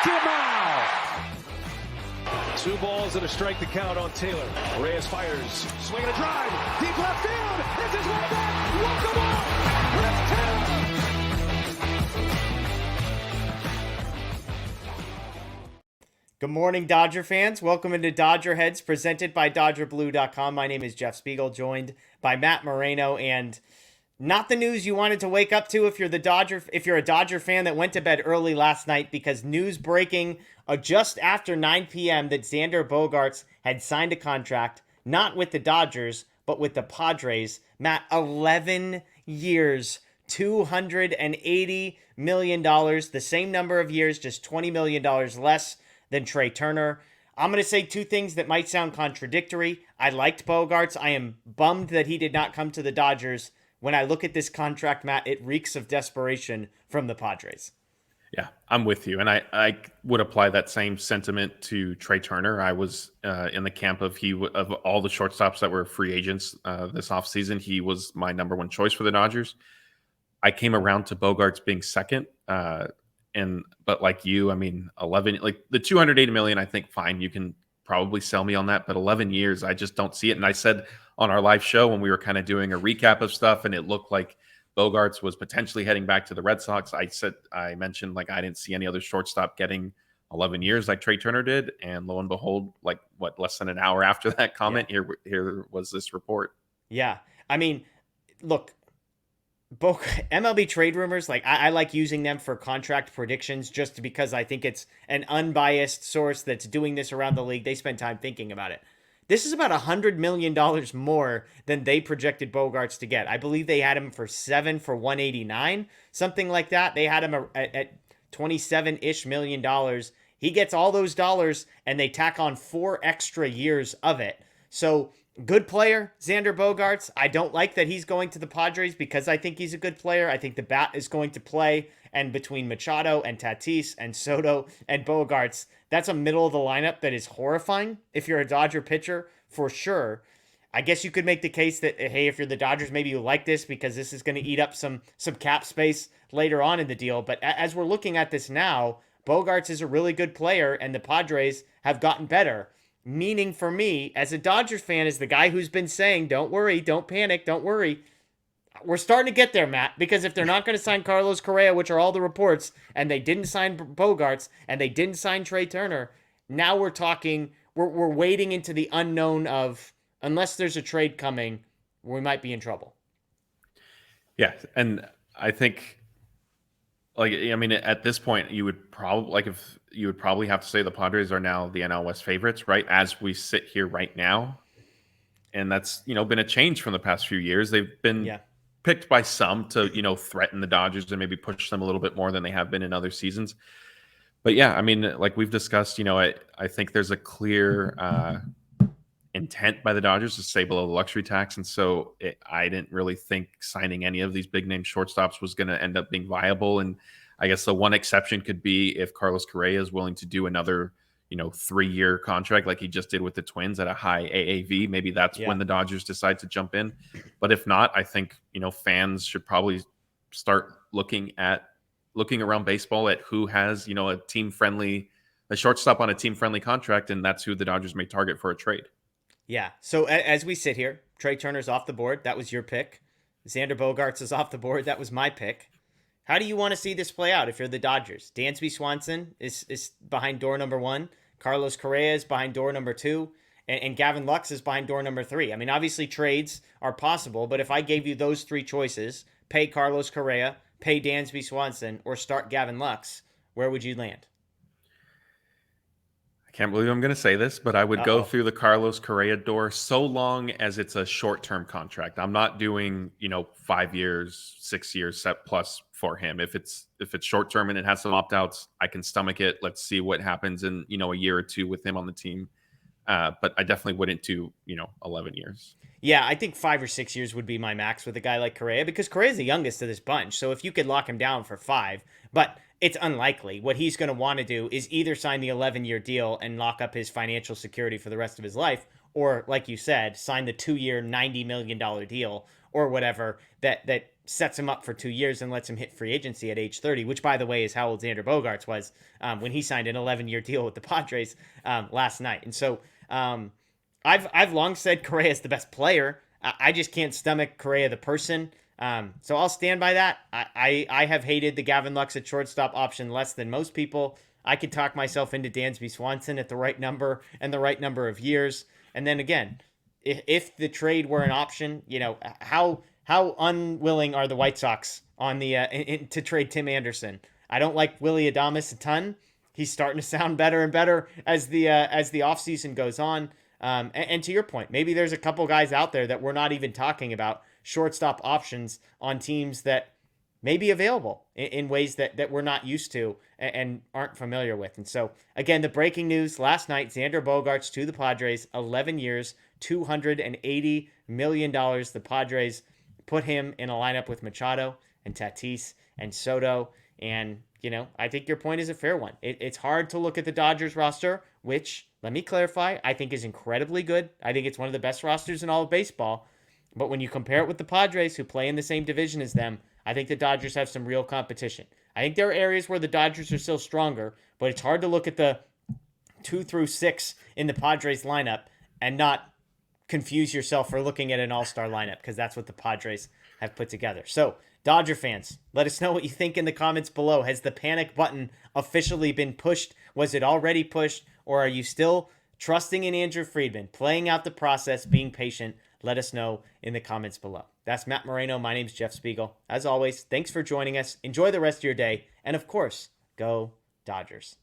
Two balls and a strike to count on Taylor. Reyes fires, swinging a drive, deep left field. This is way back. Welcome on, Chris Taylor. Good morning, Dodger fans. Welcome into DodgerHeads, presented by DodgerBlue.com. My name is Jeff Spiegel, joined by Matt Moreno, and not the news you wanted to wake up to if you're a Dodger fan that went to bed early last night, because news breaking just after 9 p.m. that Xander Bogaerts had signed a contract, not with the Dodgers, but with the Padres. Matt, 11 years, $280 million, the same number of years, just $20 million less than Trey Turner. I'm going to say two things that might sound contradictory. I liked Bogaerts. I am bummed that he did not come to the Dodgers. When I look at this contract, Matt, it reeks of desperation from the Padres. Yeah, I'm with you. And I would apply that same sentiment to Trey Turner. I was in the camp of all the shortstops that were free agents this offseason. He was my number one choice for the Dodgers. I came around to Bogaerts being second. But like you, I mean, 11, like the $280 million, I think, fine, you can probably sell me on that. But 11 years, I just don't see it. And I said on our live show when we were kind of doing a recap of stuff and it looked like Bogaerts was potentially heading back to the Red Sox, I mentioned like I didn't see any other shortstop getting 11 years like Trey Turner did. And lo and behold, like less than an hour after that comment, here was this report. Yeah. I mean, look, MLB trade rumors, like I like using them for contract predictions just because I think it's an unbiased source that's doing this around the league. They spend time thinking about it. This is about $100 million more than they projected Bogaerts to get. I believe they had him for $7 for $189, something like that. They had him at $27-ish million. He gets all those dollars and they tack on 4 extra years of it. So good player, Xander Bogaerts. I don't like that he's going to the Padres because I think he's a good player. I think the bat is going to play, and between Machado and Tatis and Soto and Bogaerts, that's a middle of the lineup that is horrifying if you're a Dodger pitcher, for sure. I guess you could make the case that, hey, if you're the Dodgers, maybe you like this because this is going to eat up some cap space later on in the deal. But as we're looking at this now, Bogaerts is a really good player, and the Padres have gotten better. Meaning for me, as a Dodgers fan, as the guy who's been saying, don't worry, don't panic, don't worry, we're starting to get there, Matt, because if they're not going to sign Carlos Correa, which are all the reports, and they didn't sign Bogaerts, and they didn't sign Trey Turner, now we're talking, we're wading into the unknown of, unless there's a trade coming, we might be in trouble. Yeah, and I think, like, I mean, at this point, you would probably have to say the Padres are now the NL West favorites, right? As we sit here right now. And that's, been a change from the past few years. They've been picked by some to, threaten the Dodgers and maybe push them a little bit more than they have been in other seasons. But yeah, I mean, like we've discussed, I think there's a clear intent by the Dodgers to stay below the luxury tax. And so I didn't really think signing any of these big name shortstops was going to end up being viable. And I guess the one exception could be if Carlos Correa is willing to do another, 3-year contract like he just did with the Twins at a high AAV. Maybe that's when the Dodgers decide to jump in. But if not, I think, fans should probably start looking around baseball at who has, a shortstop on a team-friendly contract, and that's who the Dodgers may target for a trade. Yeah. So as we sit here, Trey Turner's off the board. That was your pick. Xander Bogaerts is off the board. That was my pick. How do you want to see this play out if you're the Dodgers? Dansby Swanson is behind door number 1. Carlos Correa is behind door number 2. And Gavin Lux is behind door number 3. I mean, obviously trades are possible, but if I gave you those 3 choices, pay Carlos Correa, pay Dansby Swanson, or start Gavin Lux, where would you land? I can't believe I'm going to say this, but I would go through the Carlos Correa door so long as it's a short-term contract. I'm not doing, 5 years, 6 years set plus for him. If it's short-term and it has some opt-outs, I can stomach it. Let's see what happens in, a year or two with him on the team. But I definitely wouldn't do, 11 years. Yeah, I think 5 or 6 years would be my max with a guy like Correa, because Correa's the youngest of this bunch. So if you could lock him down for 5, but it's unlikely. What he's going to want to do is either sign the 11-year deal and lock up his financial security for the rest of his life, or, like you said, sign the 2-year, $90 million deal or whatever that sets him up for 2 years and lets him hit free agency at age 30, which, by the way, is how old Xander Bogaerts was when he signed an 11-year deal with the Padres last night. And so I've long said Correa is the best player. I just can't stomach Correa the person. So I'll stand by that. I have hated the Gavin Lux at shortstop option less than most people. I could talk myself into Dansby Swanson at the right number and the right number of years. And then again, if the trade were an option, how unwilling are the White Sox on the to trade Tim Anderson? I don't like Willy Adames a ton. He's starting to sound better and better as the offseason goes on. And to your point, maybe there's a couple guys out there that we're not even talking about, shortstop options on teams that may be available in ways that we're not used to and aren't familiar with. And so, again, the breaking news last night, Xander Bogaerts to the Padres, 11 years, $280 million. The Padres put him in a lineup with Machado and Tatis and Soto. And, I think your point is a fair one. It's hard to look at the Dodgers roster, which, let me clarify, I think is incredibly good. I think it's one of the best rosters in all of baseball. But when you compare it with the Padres, who play in the same division as them, I think the Dodgers have some real competition. I think there are areas where the Dodgers are still stronger, but it's hard to look at the 2 through 6 in the Padres lineup and not confuse yourself for looking at an all-star lineup, because that's what the Padres have put together. So, Dodger fans, let us know what you think in the comments below. Has the panic button officially been pushed? Was it already pushed? Or are you still trusting in Andrew Friedman, playing out the process, being patient? Let us know in the comments below. That's Matt Moreno. My name's Jeff Spiegel. As always, thanks for joining us. Enjoy the rest of your day. And of course, go Dodgers.